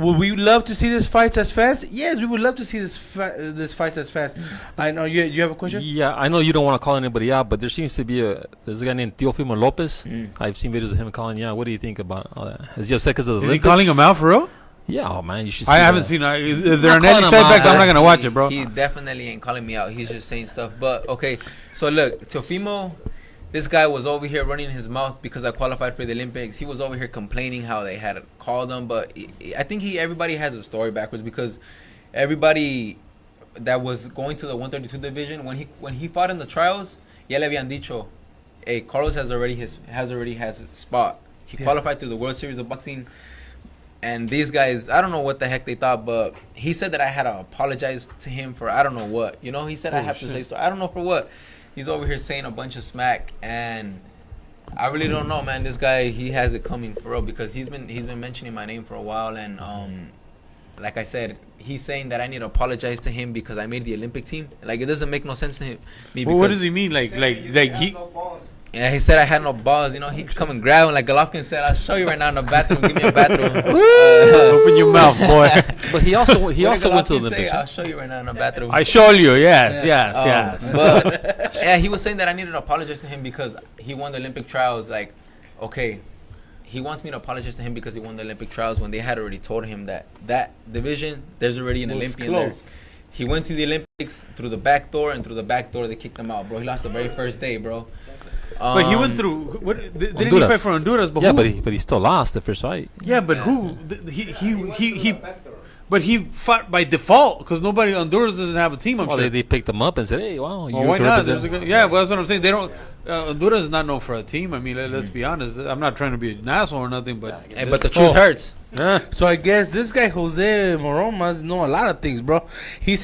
Would we love to see this fights as fans? Yes, we would love to see this fights as fans. I know you have a question. Yeah, I know you don't want to call anybody out, but there seems to be there's a guy named Teofimo Lopez. I've seen videos of him calling you out. What do you think about all that? Is he upset because of the Olympics? Is he calling him out for real? Yeah, oh man, you should see I haven't seen it. Is there any setbacks? I'm not going to watch it, bro. He definitely ain't calling me out. He's just saying stuff. But, okay, so look, Teofimo, this guy was over here running his mouth because I qualified for the Olympics. He was over here complaining how they had called him. But I think everybody has a story backwards because everybody that was going to the 132 division, when he fought in the trials, ya le habían dicho, hey, Karlos has already has a spot. He qualified through the World Series of Boxing. And these guys, I don't know what the heck they thought, but he said that I had to apologize to him for I don't know what. You know, he said I have to say so. I don't know for what. He's over here saying a bunch of smack, and I really don't know, man. This guy, he has it coming for real because he's been mentioning my name for a while, and like I said, he's saying that I need to apologize to him because I made the Olympic team. Like, it doesn't make no sense to me. Well, what does he mean? Like he. Yeah, he said I had no balls. You know, he could come and grab him. Like Golovkin said, I'll show you right now in the bathroom. Give me a bathroom. Open your mouth, boy. But he also went to the Olympics. I'll show you right now in the bathroom. I show you. Yes. But yeah, he was saying that I needed to apologize to him because he won the Olympic trials. Like, okay, he wants me to apologize to him because he won the Olympic trials when they had already told him that division, there's already an Olympian there. He went to the Olympics through the back door, and through the back door they kicked him out, bro. He lost the very first day, bro. But he went through. Didn't he fight for Honduras? But yeah, but he still lost the first fight. Yeah, but who? He. But he fought by default because nobody Honduras doesn't have a team. I'm sure they picked him up and said, "Hey, wow, you why not?" Yeah, well, that's what I'm saying. They don't. Honduras is not known for a team. I mean, let's be honest. I'm not trying to be an asshole or nothing, but but the truth hurts. So I guess this guy Jose Moron must know a lot of things, bro. He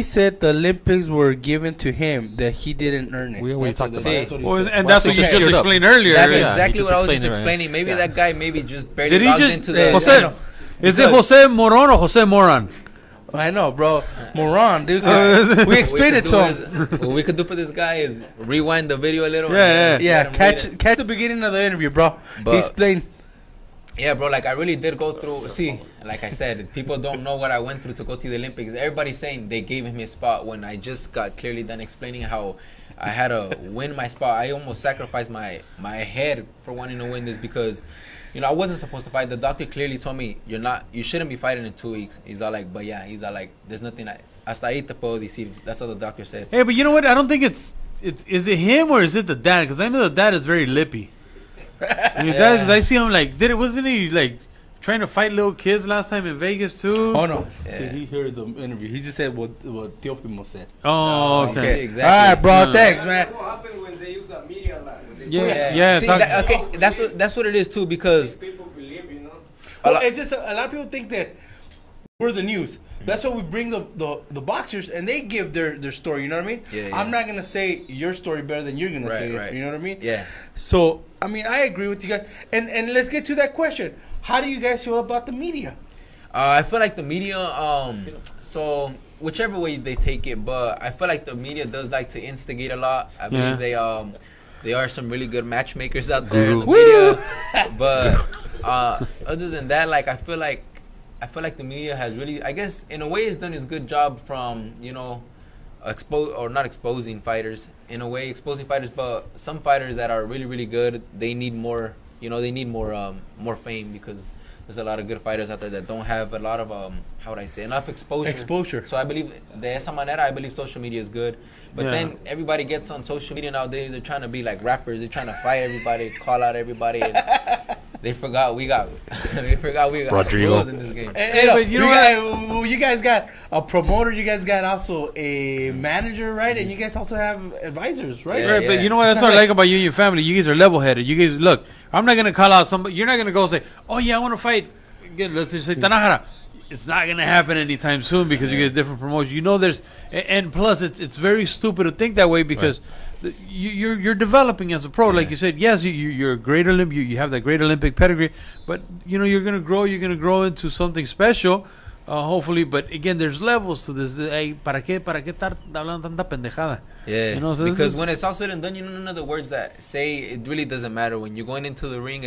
said the Olympics were given to him, that he didn't earn it. We already talked about it. And that's what you just explained earlier. That's exactly what I was just explaining. Maybe that guy just barely logged into the... Jose, is it Jose Moron or Jose Moran? I know, bro. Moron, dude. We explained it to him. What we could do for this guy is rewind the video a little. Yeah. Catch the beginning of the interview, bro. He explained. Yeah, bro, like I really did go through. See, like I said, people don't know what I went through to go to the Olympics. Everybody's saying they gave him his spot when I just got clearly done explaining how I had to win my spot. I almost sacrificed my head for wanting to win this because, you know, I wasn't supposed to fight. The doctor clearly told me you shouldn't be fighting in 2 weeks. He's all like, but yeah, he's all like, there's nothing. Hasta ahí te puedo decir. That's what the doctor said. Hey, but you know what? I don't think is it him or is it the dad? Because I know the dad is very lippy. I mean, because I see him like, wasn't he like trying to fight little kids last time in Vegas too? Oh no, see, he heard the interview. He just said what Teofimo said. Oh, okay, exactly. All right, bro. Thanks, man. What happened when they use the media a lot? Yeah. See, okay, that's what it is too because people believe, you know. Well, it's just a lot of people think that we're the news. That's why we bring the boxers and they give their story. You know what I mean? Yeah. I'm not gonna say your story better than you're gonna say it. You know what I mean? Yeah. So I mean, I agree with you guys. And let's get to that question. How do you guys feel about the media? I feel like the media. So whichever way they take it, but I feel like the media does like to instigate a lot. I believe they are some really good matchmakers out there in the media. But other than that, like I feel like the media has really, I guess, in a way, it's done its good job from, you know, not exposing fighters, in a way, exposing fighters, but some fighters that are really, really good, they need more, you know, more fame because there's a lot of good fighters out there that don't have a lot of, how would I say, enough exposure. So I believe, de esa manera, I believe social media is good. But then everybody gets on social media nowadays, they're trying to be like rappers, they're trying to fight everybody, call out everybody, and they forgot we got Rodrigo rules in this game. But you guys got a promoter, you guys got also a manager, right? And you guys also have advisors, right? Right, but you know what? That's what I like about you and your family. You guys are level-headed. You guys, look, I'm not going to call out somebody. You're not going to go say, oh, yeah, I want to fight. Let's just say Tanajara. It's not going to happen anytime soon because you get different promotions. You know there's – and plus it's very stupid to think that way because you're developing as a pro. Like you said, yes, you're a great Olympic. You have that great Olympic pedigree. But, you know, you're going to grow. You're going to grow into something special. hopefully, but again, there's levels to this. Hey, ¿para qué estar hablando tanta pendejada? Yeah, You know, so because when it's all said and done, you know, none of the words that say, it really doesn't matter. When you're going into the ring,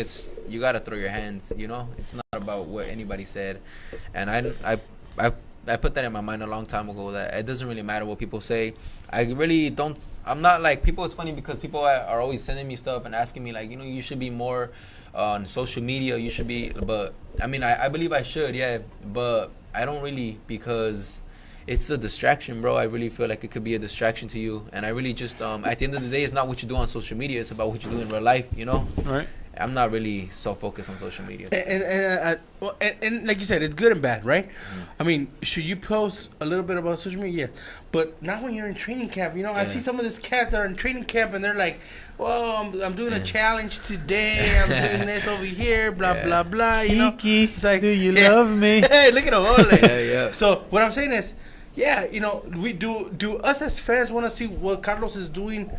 you gotta throw your hands. You know, it's not about what anybody said. And I put that in my mind a long time ago, that it doesn't really matter what people say. I really don't. I'm not like people. It's funny because people are always sending me stuff and asking me like, you know, you should be more on social media. You should be, but I mean, I believe I should, yeah, but I don't really, because it's a distraction, bro. I really feel like it could be a distraction to you, and I really just at the end of the day, it's not what you do on social media. It's about what you do in real life, you know. Right. I'm not really so focused on social media. And like you said, it's good and bad, right? I mean, should you post a little bit about social media? Yeah. But not when you're in training camp. You know, I see some of these cats that are in training camp and they're like, well, I'm doing a challenge today. I'm doing this over here, blah, blah, blah. You know? It's like, do you love me? Hey, look at him. Like, Yeah. So what I'm saying is, yeah, you know, we do us as fans want to see what Karlos is doing.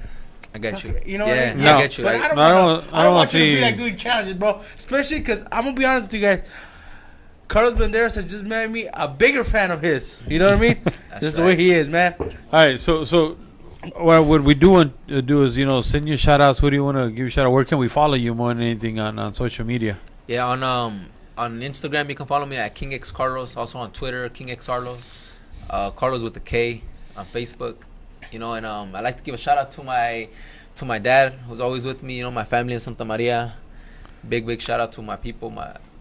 I got you. You know yeah, what I mean? No. I get you. But Like, I don't want you to see- be like doing challenges, bro. Especially because I'm gonna be honest with you guys. Karlos Balderas has just made me a bigger fan of his. You know what I mean? Just the way he is, man. All right, so what we do want to do is, you know, send you shout outs. Who do you want to give a shout out? Where can we follow you more than anything on social media? yeah, on Instagram you can follow me at King X Carlos. Also on Twitter, King X Carlos. Carlos with the K on Facebook. You know, and I like to give a shout out to my dad, who's always with me. You know, my family in Santa Maria. Big shout out to my people,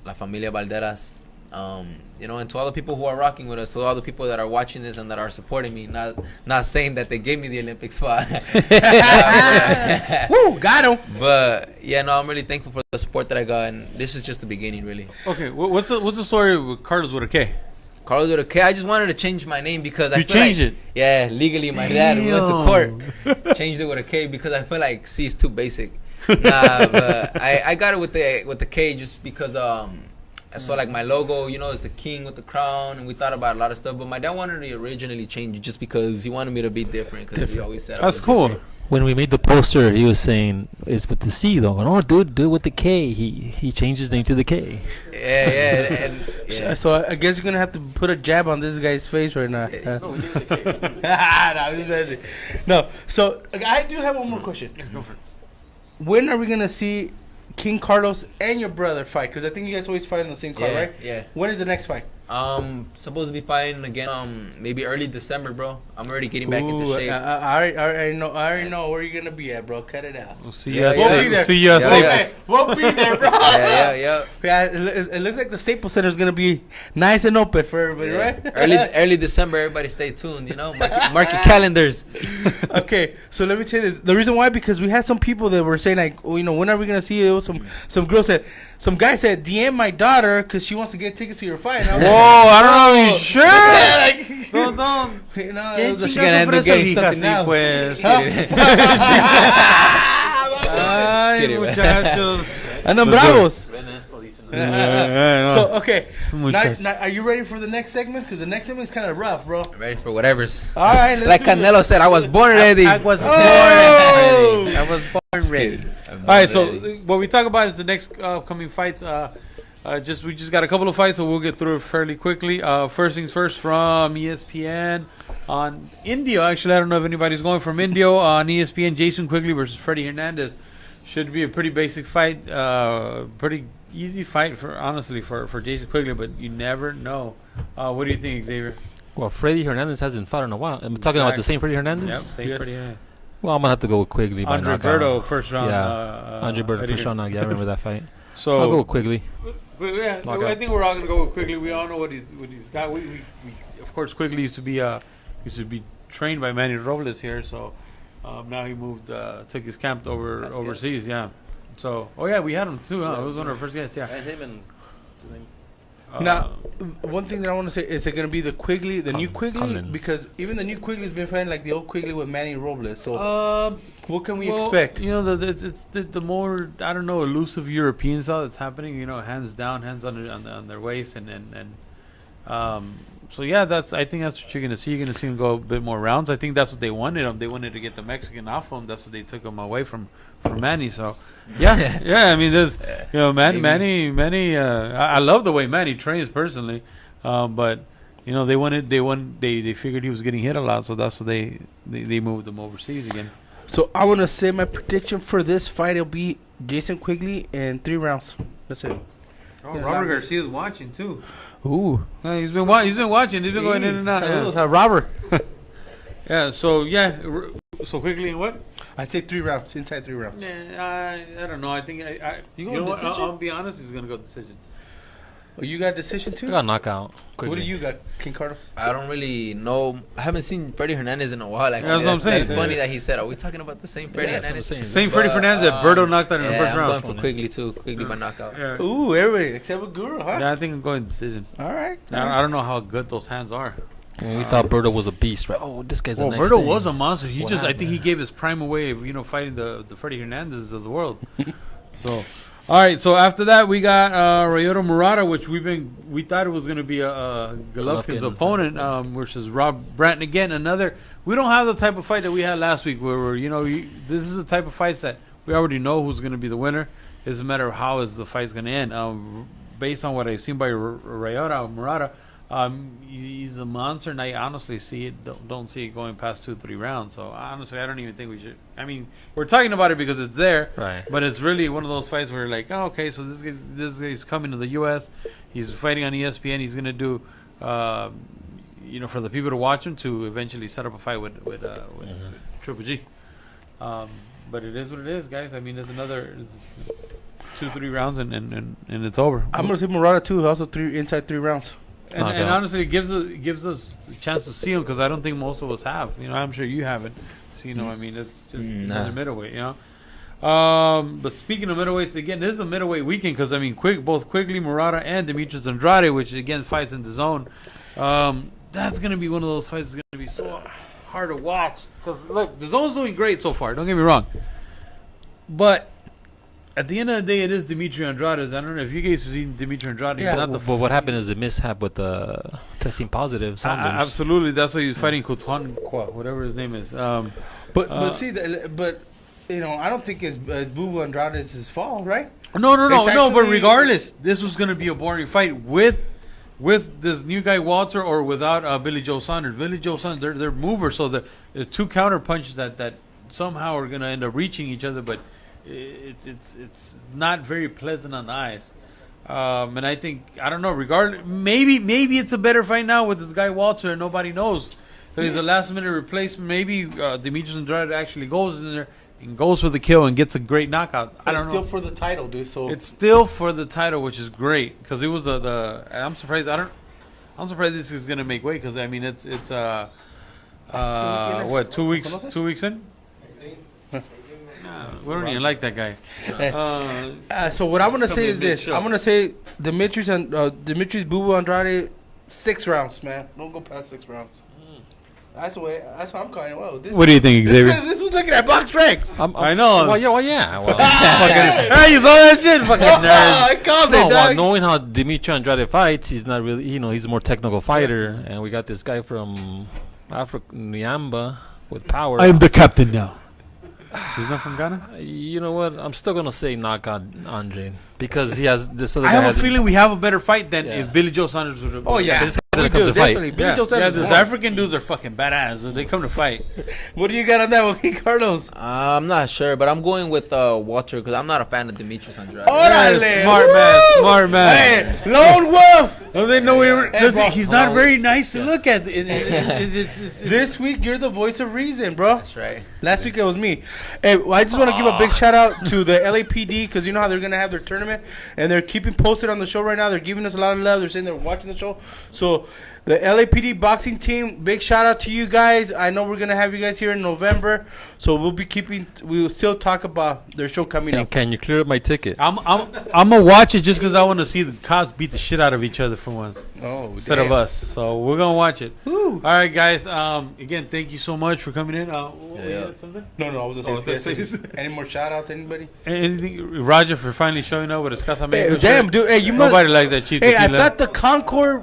La Familia Balderas. You know, and to all the people who are rocking with us, to all the people that are watching this and that are supporting me. Not saying that they gave me the Olympic spot. Woo, got him. But yeah, no, I'm really thankful for the support that I got, and this is just the beginning, really. Okay, what's the story with Carlos with a K? Carlos with a K. I just wanted to change my name because I You feel changed like, it? Yeah, legally my dad went to court, changed it with a K because I feel like C is too basic. Nah, but I got it with the K just because so like my logo, you know, is the king with the crown, and we thought about a lot of stuff. But my dad wanted to originally change it just because he wanted me to be different. Because we always said I That's was cool. different. When we made the poster, he was saying it's with the C though. Oh, dude, do it with the K. He changed his name to the K. Yeah, and yeah. So I guess you're gonna have to put a jab on this guy's face right now. No. So I do have one more question. Go for it. When are we gonna see King Karlos and your brother fight? Because I think you guys always fight on the same card, right? Yeah. When is the next fight? Supposed to be fighting again. Maybe early December, bro. I'm already getting back into Ooh, shape. I already know where you're gonna be at, bro. Cut it out. We'll see Yeah, you yeah. at We'll be there. see you at Yeah, Staples. We'll be there, bro. Yeah. Yeah, it looks like the Staples Center is gonna be nice and open for everybody, right? Early December. Everybody stay tuned. You know, mark your calendars. Okay, so let me tell you this. The reason why, because we had some people that were saying like, oh, you know, when are we gonna see you? Some girl said, some guy said, DM my daughter because she wants to get tickets to your fight. And I was Whoa, like, I don't know. You sure? like, Don't. you know, it was a She gonna end up getting something now. Pues. Ay, kidding, man. muchachos. and then bravos. No. So okay, Muchachos. now, are you ready for the next segment? Because the next segment is kind of rough, bro. Ready for whatever's. All right, let's Like do it. Canelo said, I was born ready. I was Oh! born ready. I was born ready. I'm All right, born ready. so what we talk about is the next upcoming fights. We just got a couple of fights, so we'll get through it fairly quickly. First things first, from ESPN on Indio. Actually, I don't know if anybody's going from Indio on ESPN. Jason Quigley versus Freddie Hernandez should be a pretty basic fight. Pretty easy fight for Jason Quigley, but you never know. What do you think, Xavier? Well, Freddie Hernandez hasn't fought in a while. I'm talking about the same Freddie Hernandez. Yep, same Yes. Freddie Hernandez. Well, I'm gonna have to go with Quigley by Andre knockout. Berto, first round. Yeah, Andre Berto first round. Yeah, I remember that fight. So I'll go with Quigley. But yeah, Knockout. I think we're all gonna go with Quigley. We all know what he's got. We of course Quigley used to be trained by Manny Robles here. So now he moved, took his camp overseas. Yeah. So we had him too. Huh? It was one of our first guests. Yeah. him and Now, one thing that I want to say is it going to be the Quigley, the new Quigley? Conlon. Because even the new Quigley's been fighting like the old Quigley with Manny Robles. So what can we expect? You know, it's the more, I don't know, elusive European style that's happening. You know, hands down, hands on their waist, so yeah, I think that's what you're gonna see. You're gonna see him go a bit more rounds. I think that's what they wanted. They wanted to get the Mexican off him. That's what they took him away from Manny. So yeah. I mean, there's Manny. I love the way Manny trains personally, but They figured he was getting hit a lot, so that's why they moved him overseas again. So I want to say my prediction for this fight will be Jason Quigley in 3 rounds. That's it. Oh, Yeah, Robert not- Garcia's watching too. Ooh. He's been watching. He's been going in and out. Saludos, Yeah. Robert. So quickly and what? I say 3 rounds. Inside 3 rounds. Yeah, I don't know. I think You you going know what? decision? I'll be honest. He's gonna go decision. Oh, you got decision too? I got knockout. What Quickly. do you got, King Carlos? I don't really know. I haven't seen Freddie Hernandez in a while. Actually, That's what I'm saying. That's funny that he said. Are we talking about the same Freddie Yeah, that's what I'm Hernandez? saying. Same Freddie But, Fernandez that Berto knocked out in the yeah, first I'm round. going for Quigley too. Quigley by knockout. Yeah. Ooh, everybody except with Guru, huh? Yeah, I think I'm going decision. All right. I don't know how good those hands are. We thought Berto was a beast, right? Oh, this guy's Well, the next Berto thing. was a monster. I think happened? he gave his prime away of fighting the Freddie Hernandez of the world. So, all right. So after that, we got Ryota Murata, which we thought it was going to be a Golovkin's Golovkin. opponent, versus Rob Bratton again. Another. We don't have the type of fight that we had last week, where this is the type of fights that we already know who's going to be the winner. It's a matter of how is the fight's going to end. Based on what I've seen by Ryota Murata. He's a monster, and I honestly don't see it going past 2-3 rounds. So honestly, I don't even think we should. I mean, we're talking about it because it's there, Right. But it's really one of those fights where like, oh, okay, so this guy's coming to the U.S. He's fighting on ESPN. He's gonna do, for the people to watch him to eventually set up a fight with Triple G. But it is what it is, guys. I mean, there's another 2-3 rounds and it's over. I'm gonna say Murata too. Also inside 3 rounds. And honestly, it gives us a chance to see him because I don't think most of us have. I'm sure you haven't. So I mean, it's just another middleweight. But speaking of middleweights, again, this is a middleweight weekend because I mean, both Quigley, Murata, and Demetrius Andrade, which again fights in the zone. That's gonna be one of those fights that's gonna be so hard to watch because look, the zone's doing great so far. Don't get me wrong, but at the end of the day, it is Demetri Andrade. I don't know if you guys have seen Demetri Andrade. Yeah, He's not the But what happened is a mishap with the testing positive. Saunders. absolutely. That's why he was fighting Cotuanqua, whatever his name is. But I don't think it's Boo Andrade's his fault, right? No. It's But actually- regardless, this was going to be a boring fight with this new guy Walter or without Billy Joe Saunders. Billy Joe Saunders, they're movers, so the 2 counter punches that somehow are going to end up reaching each other, but it's not very pleasant on the eyes. And I think I don't know. Regardless, maybe it's a better fight now with this guy Walter, and nobody knows. So he's a last minute replacement. Maybe Demetrius Andrade actually goes in there and goes for the kill and gets a great knockout. I don't It's know. still for the title, dude. So It's still for the title, which is great because it was I'm surprised. I'm surprised this is gonna make weight because I mean it's what 2 weeks 2 weeks in. We don't even like that guy. so what I'm gonna It's say gonna is be a big this: show. I'm gonna say Demetrius Boo Andrade 6 rounds, man. Don't go past 6 rounds. That's the way. That's what I'm calling it. Whoa, What do you think, Xavier? This was looking at box strikes. I know. Well, yeah. Well, Hey, you saw that shit? Fucking nerd. I called no, it, dog. knowing how Dimitri Andrade fights, he's not really, he's a more technical fighter. And we got this guy from Africa, Nyamba, with power. the captain now. He's not from Ghana? You know what? I'm still going to say knock on Andre because he has this other I guy. have a feeling we have a better fight than Yeah. if Billy Joe Saunders would have. Oh yeah, This we guy's gonna come do, to fight. definitely. Billy Yeah, Joe Sanders those won. African dudes are fucking badass. So they come to fight. What do you got on that one, King Carlos? I'm not sure, but I'm going with Walter because I'm not a fan of Demetrius Andrade. Órale. Yeah, smart man. Hey, Lone Wolf. Oh, they know Hey, bro. he's not very nice to look at. It's This week you're the voice of reason, bro. That's right. Last week it was me. Hey, well, I just want to give a big shout out to the LAPD because you know how they're gonna have their tournament and they're keeping posted on the show right now. They're giving us a lot of love. They're saying they're watching the show. So the LAPD boxing team, big shout out to you guys. I know we're gonna have you guys here in November, so we'll still talk about their show coming And up. can you clear up my ticket? I'm gonna watch it just because I want to see the cops beat the shit out of each other for once Oh, instead of us. So we're gonna watch it. Woo. All right, guys. Again, thank you so much for coming in. Yeah. You had something? No, I was just Oh, saying. that's- Any more shout outs, anybody? Anything? Roger for finally showing up with his Casa Mexico Hey, damn, shirt. dude. Hey, you must. Nobody likes that cheap Hey, I tequila. thought the Concord.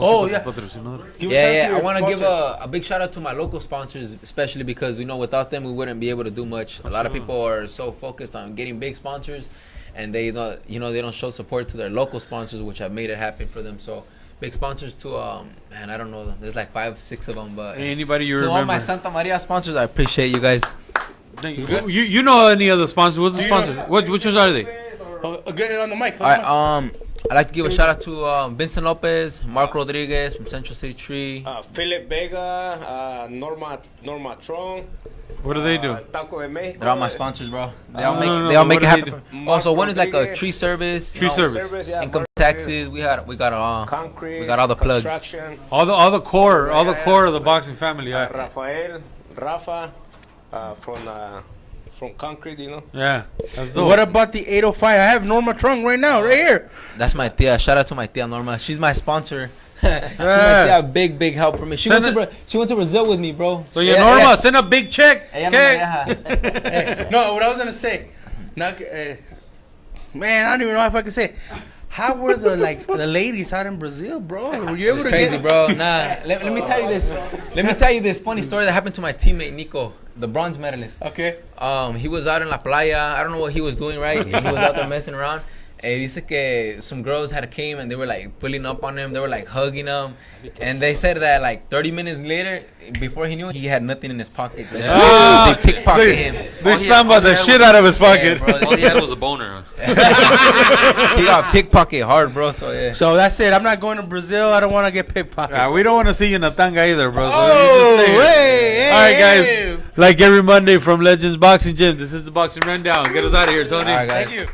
Oh, yeah. Patrocinador. Give a shout out Yeah. to I your want to give sponsors. a big shout out to my local sponsors, especially because without them we wouldn't be able to do much. A lot of people are so focused on getting big sponsors, and they don't show support to their local sponsors, which have made it happen for them. So big sponsors to man, I don't know. There's like 5, 6 of them, but Anybody you to remember? all my Santa Maria sponsors, I appreciate you guys. You know any other sponsors? What's the sponsors? Which ones are they? Get it on the mic. All right, I'd like to give a shout out to Vincent Lopez, Mark Rodriguez from Central City Tree. Philip Vega, Norma Tron. What do they do? Taco de Mexico. They're all my sponsors, bro. They all no, they all what make do it they happen. do? Also, one is like a Rodriguez. tree service, Tree service. Yeah, income Mark taxes. We got concrete. we got all the plugs. Construction. All the core of the boxing family. Yeah. Rafa, from concrete, you know. Yeah. That's dope. What about the 805? I have Norma Trung right now, right here. That's my tia. Shout out to my tia Norma. She's my sponsor. She's my Yeah. tia, big help for me. She Send went to Brazil with me, bro. So yeah, Norma, send a big check. Ella Okay. me la deja. Hey, no, what I was gonna say, man, I don't even know if I can say it. How were the ladies out in Brazil, bro? Were you able It's to crazy, get bro. Nah, let me tell you this. Let me tell you this funny story that happened to my teammate Nico, the bronze medalist. Okay. He was out in La Playa. I don't know what he was doing, right? He was out there messing around. And he said que some girls had came and they were like pulling up on him. They were like hugging him. And they said that like 30 minutes later, before he knew, he had nothing in his pocket. Like, they pickpocketed him. They slammed the shit out of his pocket. Yeah, bro, All he had was a boner. he got pickpocket hard, bro. So yeah. So that's it. I'm not going to Brazil. I don't want to get pickpocketed. We don't want to see you in a tanga either, bro. So Oh, you just stay here. hey, All right, hey. guys. Like every Monday from Legends Boxing Gym, this is the Boxing Rundown. Get us out of here, Tony. All right, guys. Thank you.